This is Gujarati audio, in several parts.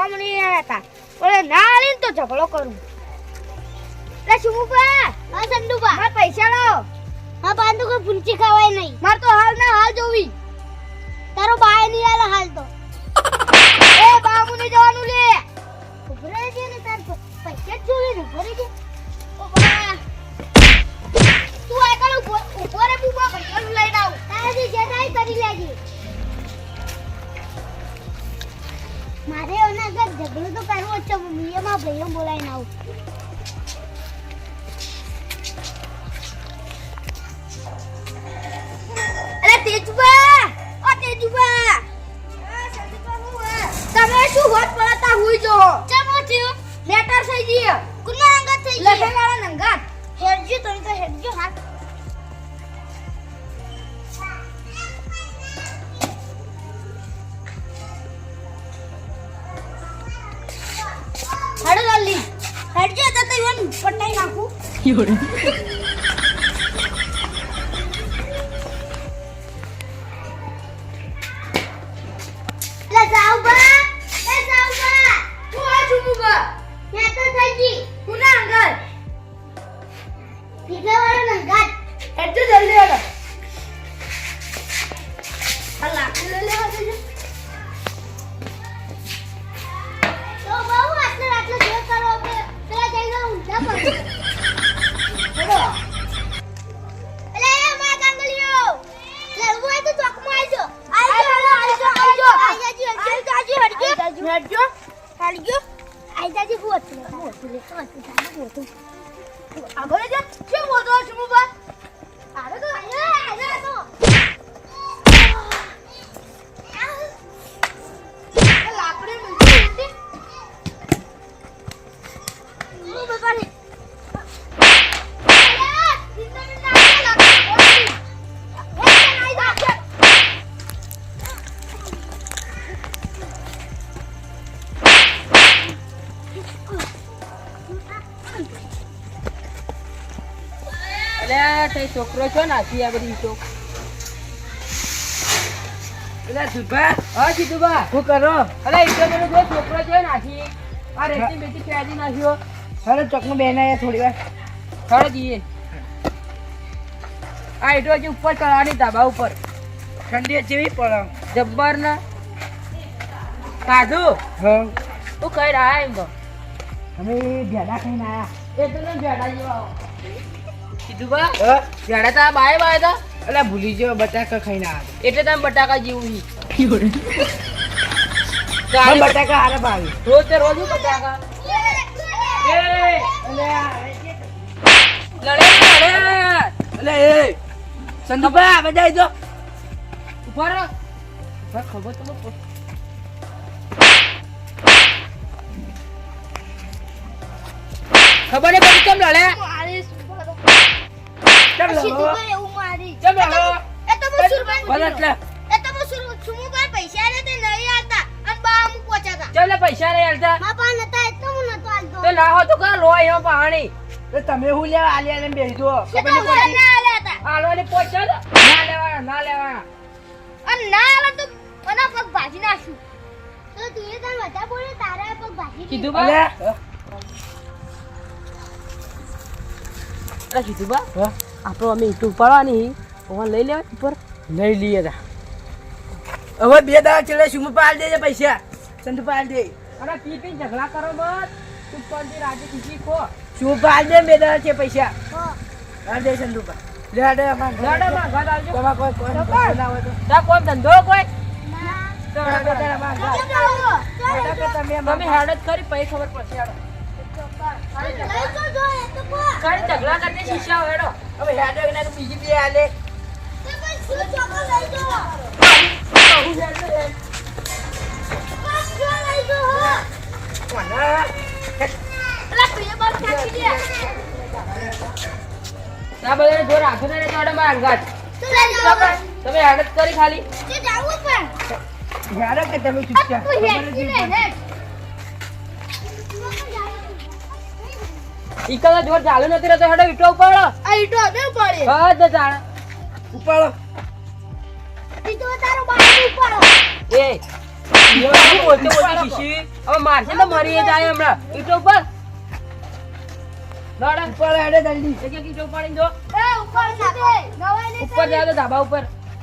બામણી આયા હતા ઓલે ના આલીન તો ઝઘડો કરું લે શુમુબા હા સંડુબા માર પૈસા લાવ હા બાંધુ કોઈ ભૂંચી ખાવાય નહીં માર તો હાલ ના હાલ જોવી તારો બાય ની આલે હાલ તો એ બામણી જવાનું લે ઉભરે જે ને તાર પૈસા જોવી ને ઉભરે જે ઓ બા તું આ કાલ ઉપર બુબા પૈસા લઈને આવ તારી જે થાય કરી લેજે મારે ઓના ઘર ઝઘડો તો કરવો છે મમ્મીએ માં ભાઈઓ બોલાઈને આવ અરે તેજુબા ઓ તેજુબા સંદીપા હું તમે શું હોત પડતા હુઈ જો ચમો થયો લેટર થઈ ગઈ કુના અંગત થઈ ગઈ લખે વાળા અંગત હેરજો તમે તો હેરજો હાથ હાડો જલ્દી હેડજો તો ઈવન પટાઈ નાખું યોડે લે જાઉબા તું આ છુમુબા મે તો થઈ ગઈ કુના અંગલ પીગા વાળા અંગલ હેડજો જલ્દી હેડો અલ્લાહ લે લે લે તો બહુ આટલે આટલે જે કરો કે પેલા જઈને ઊંધા પડે હેડો અલે મા કાંગલિયો લે ઉભો તો ચોકમાં આવજો આઈજાજી હું હતું આગળ જા કેમ બોતો છું મુબા આરે તો આરે તો લાકડી મૂકી ઓ બાબા ને અરે તે છોકરો છો નાખી આ બધી તો અલા સુભા હા સીધુબા શું કરો અરે ઈતો મને જો છોકરો છે નાખી આ રેતી બેટી ફેરી નાખ્યો હવે ચોકનું બેન આયા થોડી વાર ખડો દીએ આ ઈટો હજી ઉપર ચડવાની ધાબા ઉપર ઠંડી જેવી પડે જબ્બર ના કાઢું હા તું કઈ રહ્યા એમ તો અમે ભેડા ખાઈને આયા એ તો ને ભેડા જેવા સીધુબા હા ભેડા તા બાય બાય તા અલા ભૂલી ગયો બટાકા ખાઈને આયા એટલે તમે બટાકા જેવું ઈ મને બટાકા હારે ભાવી રોજ તે રોજ બટાકા એ અલ્યા લડે અલે એ સંદુભા બજાઈ દો ઉપર ખબર તો ખબર ને પડી કેમ લડે મારી ચાલ સીધુબા એવું મારી કેમ લડો એ તો હું સુરબાન બલત લે એ તો હું સુમુબા પૈસા આલે તે નહીં આલતા અને બા અમુક પહોંચાતા ચાલ લે પૈસા નહીં આલતા મા પા નતા એટલે હું નતો આલતો તો ના હો તો કા લો એમાં પાણી તો તમે હું લેવા આલિયા ને બેહી દો એ તો હું ના આલ્યા હતા આલવાની પોચા ના લેવાના અને ના આલે તો મને પગ ભાજી નાખ્યું તો તું એ તને બધા બોલે તારા પગ ભાજી કીધું અલ્યા અરે કીધું બા હા આપણો અમે ઈટું ઉપાડવાની ઓવા લઈ લેવા ઉપર લઈ લઈએ તા હવે બે દાડા ચડે શું પાલ દેજે પૈસા સંતુ પાલ દે અરે પી પી ઝઘડા કરો મત તું કોણથી રાજી ખીચી ખો શું પાલ દે બે દાડા છે પૈસા હા હા દે સંતુ પાલ લે દે અમાર લડમાં ઘર આવજો તમાર કોઈ કોઈ ના હોય તો તા કોણ ધંધો કોઈ ના તમે હેડ જ કરી પછી ખબર પડશે હેડો લઈ તો જો એ તો કો કરી ઝઘડા કરીને શીશા હેડો હવે હેડે ને બીજી બે આલે તે પણ શું ચોકો લઈ જો બસ જો લઈ જો કોના અલા પ્રિય બાપ કાકી દે ના બધાને જો રાખો ને તો માર અંગાત તું લઈ જાવ તમે હેડ જ કરી ખાલી તે જાવું પણ યાર કે તમે ચૂપચાપ તું હેડ ને હેડ ઈકલા જોર ચાલુ નથી રહેતો હેડો ઈટો ઉપાડો આ ઈટો બે પડે હા તો જાણ ઉપાડો ઈટો તારો બાપ ઉપાડો એ શું બોલતો શીશી હવે મારશે તો મરી જાય હમણાં ઈટો ઉપર લડા ઉપર હેડે જલ્દી એક એક ઈટો પાડીને જો એ ઉપર નાખે નવાઈ ને ઉપર જાય તો ધાબા ઉપર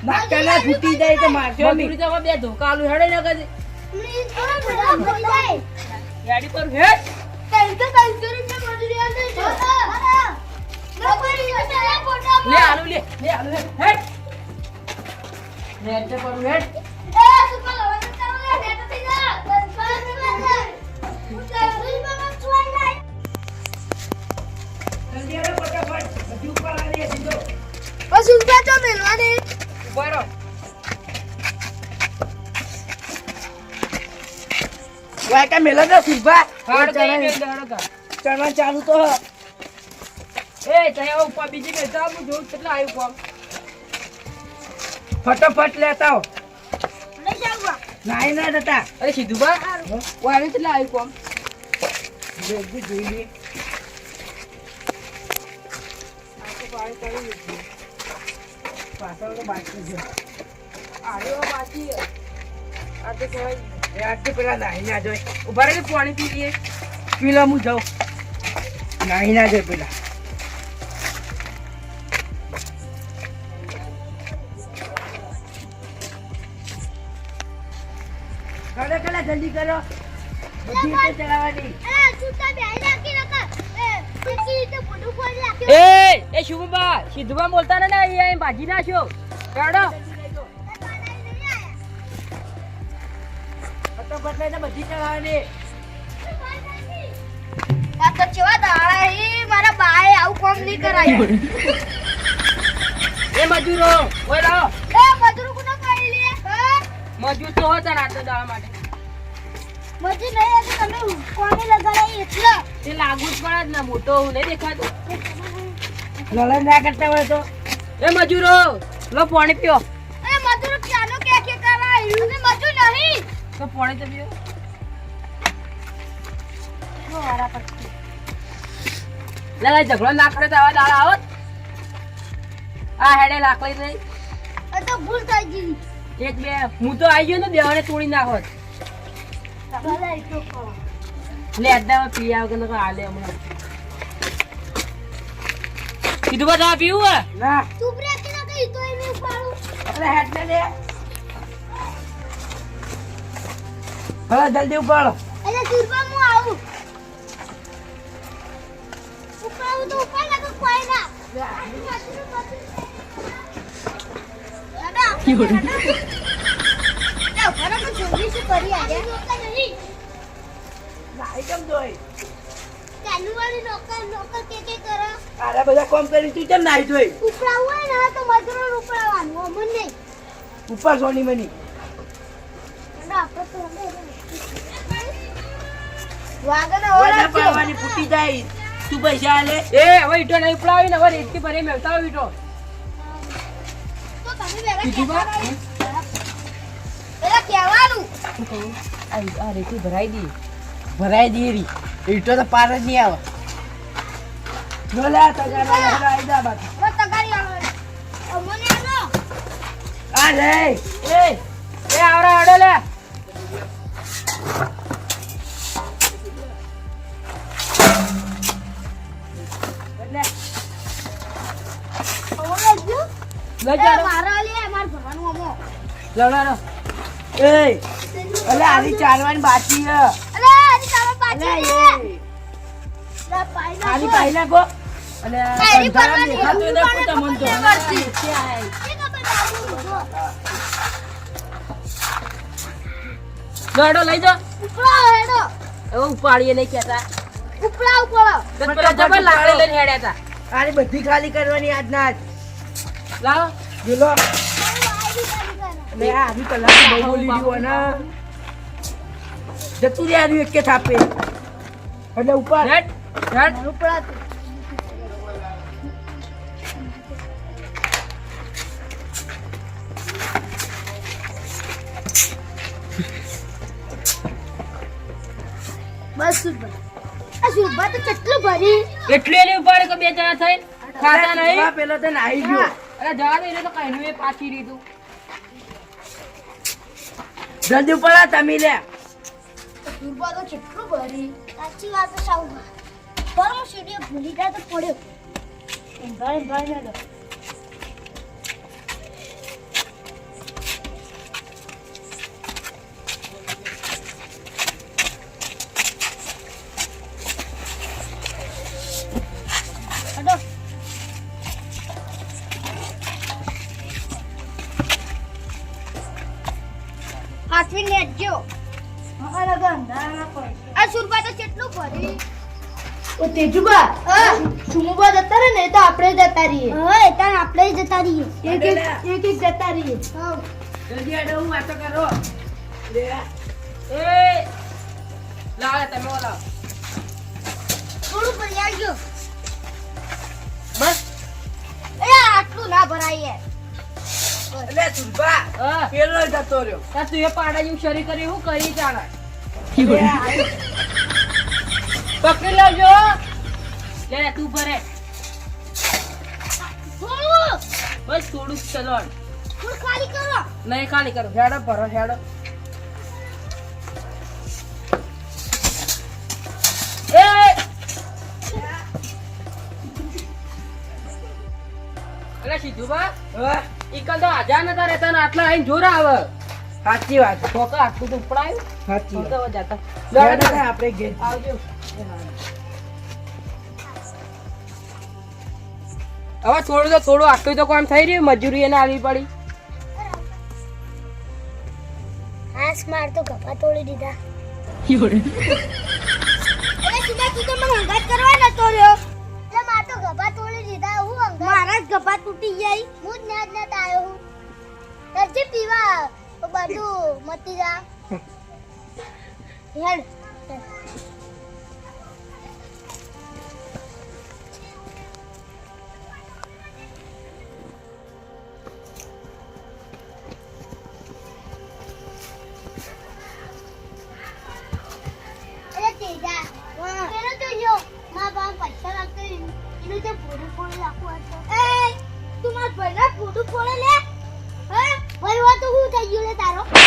નાકના ફૂટી જાય તો મારશો મજૂરી નહીં. જવા બે ધોકા આલુ હેડે ને કદી પ્લીઝ થોડા બધા ભરી જાય ગાડી પર હેડ 300 રૂપિયા મજૂરી આલે છે લે આલુ લે આલુ હેડ હેડ તે પર હેડ જલ્દી હેડો ફટાફટ. બધી ઉપર આલી દીધો. ઉપર રહો વાયકા મેલો તો સુભા. હાડ કઈ ચણા મેલ દે હાડ કા ચણા ચાલુ તો હ. એ તય ઉપર બીજી મેલ તો હું જોઉં કેટલા આવ્યું કોમ ફટાફટ લેતા આવો. નાઈ ના જતા. અરે સીધું બા વારે કેટલા આવ્યું કોમ જલ્દી જોઈ લે. પાછળ તો બાકી છે. આડો બાકી આ તો કહેવાય એ આટલું પેલા નાઈ ના જોઈ. ઉભા રહી પાણી પી લઈએ પેલા હું જાઉં. નાઈ ના જોઈ પેલા. કરો કરો જલ્દી કરો. બધી રીતે ચલાવવાની. એ શુભબા સીધુબા બોલતા ને અહીં ભાજી નાખ્યો કાઢો ફટાફટ લઈને બધી ચલાવવાની. મારા બાએ આવું કામ નહીં કરાયું એ મજૂરો ઓય લાવો એ મજૂર કોને કરી લે મજૂર તો હતા રાતો દાવા માટે મજૂર નહીં હતી તમે કોને લગાડાઈ એટલે તે લાગુ જ પડે જ ને મોટો નહીં દેખાતો લડન ના કરતા હોય તો એ મજૂરો લો પાણી પીઓ એ મજૂર ક્યાંનો કે કરાયું ને મજૂર નહીં તો પાણી તો પીઓ લે ઝઘડો ના કરે તો આવા દાડા આવત આ હેડે લાકડી નહીં એ તો ભૂલ થઈ ગઈ એક બે હું તો આવી ગયો ને દેવાને તોડી નાખોત ભલે એ તો કહો લે અડ્ડામાં પી આવ કે નકર હાલે હમણાં કીધું બધા પીવું હે ના. તું બ્રેક ના કરી તો એને ઉપાડું અરે હેડ ને લે. હવે જલ્દી ઉપાડો. એટલે સુરબા હું આવું ઉપાડું તો ઉપાડ લાગે કોઈ ના દાદા ઘરે તો જોડી શું કરી આવ્યા નહીં નાઈ કેમ જોઈ? ચાલુ વાળી નોકર કે કરો આરા બધા કામ કરી તું કેમ નાઈ જોઈ? ઉપડાવું હોય ને તો મજૂરો ઉપડાવવાનું અમન નહીં ઉપર સોની મની. વાગને ઓલા પાવાની ફૂટી જાય. તું પૈસા આલે. એ હવે ઈટો નહીં ઉપડાવી ને હવે રેતી ભરી મેળતા હોય ઈટો તો તમે વેલા કીધું બા પેલા કહેવાનું આ રેતી ભરાઈ દી ભરાઈ દીરી. ઈટો તો પાર જ નહીં આવે. જો લે આ તગારા લેવા આઈ જા બાકી. બસ તગારી આવે અમને આનો આ લે. એ આવરા આડો લે લે. ઓલે જો લઈ એ જાડો મારા લે માર ભરવાનું અમો લડાડો એ અલે આની ચાલવાની બાકી છે. અરે આની તારા અલે પાછી એ લા પાઈના આની પાઈલા ગો. અને કાયરી બંધારણ પરવાની દેખાતું હોય તો હું તમને પણ લડો લઈ જાઓ ઉપડા હેડો હવે ઉપાડીએ નહીં કહેતા ઉપડા ઉપડા તો પેલા જબર લાકડી લઈને હેડ્યા હતા આની બધી ખાલી કરવાની આજ ના આજ. લાવો જોલો આઈડી કાઢી લે આ આવી કલાક બહુ બોલી દીધું અને જતું રે આની એકે થાપે એટલે ઉપર હેડ હેડ ઉપડા બસ સુરભા આ સુરભા તો કેટલું ભરી એટલું એની ઉપાડે કે બે જણા થઈ ખાતા નહીં પેલો તો નાઈ ગયો. અરે જવા દે એને તો કઈ એ પાછી રીતું જલ્દી પડે તમે લે સુરપા તો કેટલું ભરી સાચી વાત છે સાઉબા પર હું સીડીએ ભૂલી ગયા તો પડ્યો ભાઈ ના દો અડો હાથવી નેજો આ સુરપા તો કેટલું ભરી ઓ તેજુબા સુમુબા જતા રહે ને તો આપણે જતા રહીએ હવે તાન આપણે જતા રહીએ એક જતા રહીએ જલ્દી આડો હું વાતો કરો લે એ લાવે તમે ઓલા થોડું ભરી આવજો બસ એ આટલું ના ભરાય લે સુરભા હા પેલો જતો રહ્યો તા તું એ પાડા જેવું શરી કરી હું કરી ચાલે પકડી લેજો લે તું ભરે થોડું બસ થોડું જ ચલો થોડું ખાલી કરો નહીં ખાલી કરો હેડો ભરો હેડો એ અલા સીધુબા હા ઈકલ તો આજા નતા રહેતા ને આટલા આઈને જોર આવે સાચી વાત ફોકા આટલું તો ઉપડાયું સાચી વાત ફોકા જતા હેડો ને આપણે ઘેર આવજો હવે થોડું તો થોડું આટલું તો કામ થઈ રહ્યું મજૂરી એને આવી પડી આસ માર તો ગપા તોડી દીધા અરે સુબા તું તો મને હંગાત કરવા નતો રહ્યો એટલે માર તો ગપા તોડી દીધા હું હંગાત મારા જ ગપા તૂટી જાય હું જ ના આવ્યો હું તરજી પીવા બધું મતી જા હેડ અરે તેજા પેલો તો જો મારા પાસે પૈસા લાગતો એનું તે પૂરું ફોડે રાખવું હતું એ તું મારા ભાઈના પૂરું ફોડે લે હે ભાઈ તો હું થઈ ગયું લે તારો